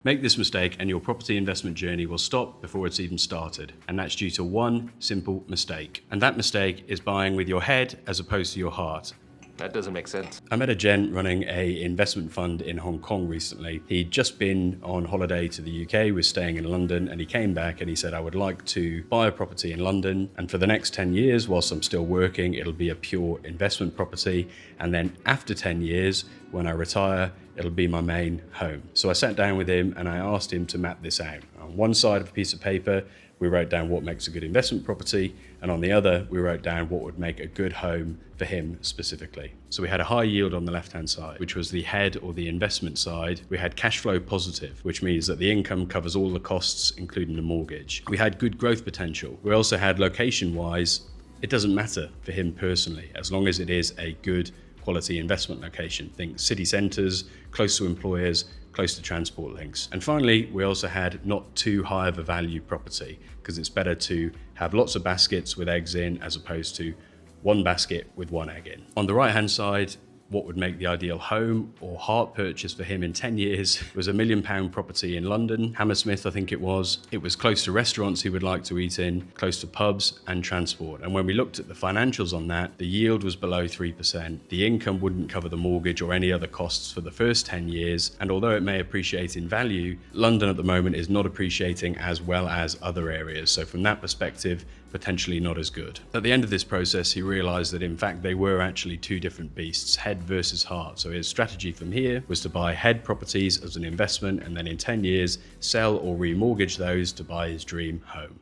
Make this mistake and your property investment journey will stop before it's even started. And that's due to one simple mistake. And that mistake is buying with your head as opposed to your heart. That doesn't make sense. I met a gent running a investment fund in Hong Kong recently. He'd just been on holiday to the UK, was staying in London, and he came back and he said, I would like to buy a property in London, and for the next 10 years, whilst I'm still working, it'll be a pure investment property. And then after 10 years, when I retire, it'll be my main home. So I sat down with him and I asked him to map this out. On one side of a piece of paper, we wrote down what makes a good investment property, and on the other, we wrote down what would make a good home for him specifically. So we had a high yield on the left-hand side, which was the head or the investment side. We had cash flow positive, which means that the income covers all the costs, including the mortgage. We had good growth potential. We also had location-wise, it doesn't matter for him personally, as long as it is a good quality investment location. Think city centres, close to employers, close to transport links. And finally, we also had not too high of a value property, because it's better to have lots of baskets with eggs in as opposed to one basket with one egg in. On the right hand side, what would make the ideal home or heart purchase for him in 10 years was a £1 million property in London, Hammersmith I think it was. It was close to restaurants he would like to eat in, close to pubs and transport. And when we looked at the financials on that, the yield was below 3%. The income wouldn't cover the mortgage or any other costs for the first 10 years. And although it may appreciate in value, London at the moment is not appreciating as well as other areas. So from that perspective, potentially not as good. At the end of this process, he realized that in fact they were actually two different beasts, head versus heart. So his strategy from here was to buy head properties as an investment and then in 10 years, sell or remortgage those to buy his dream home.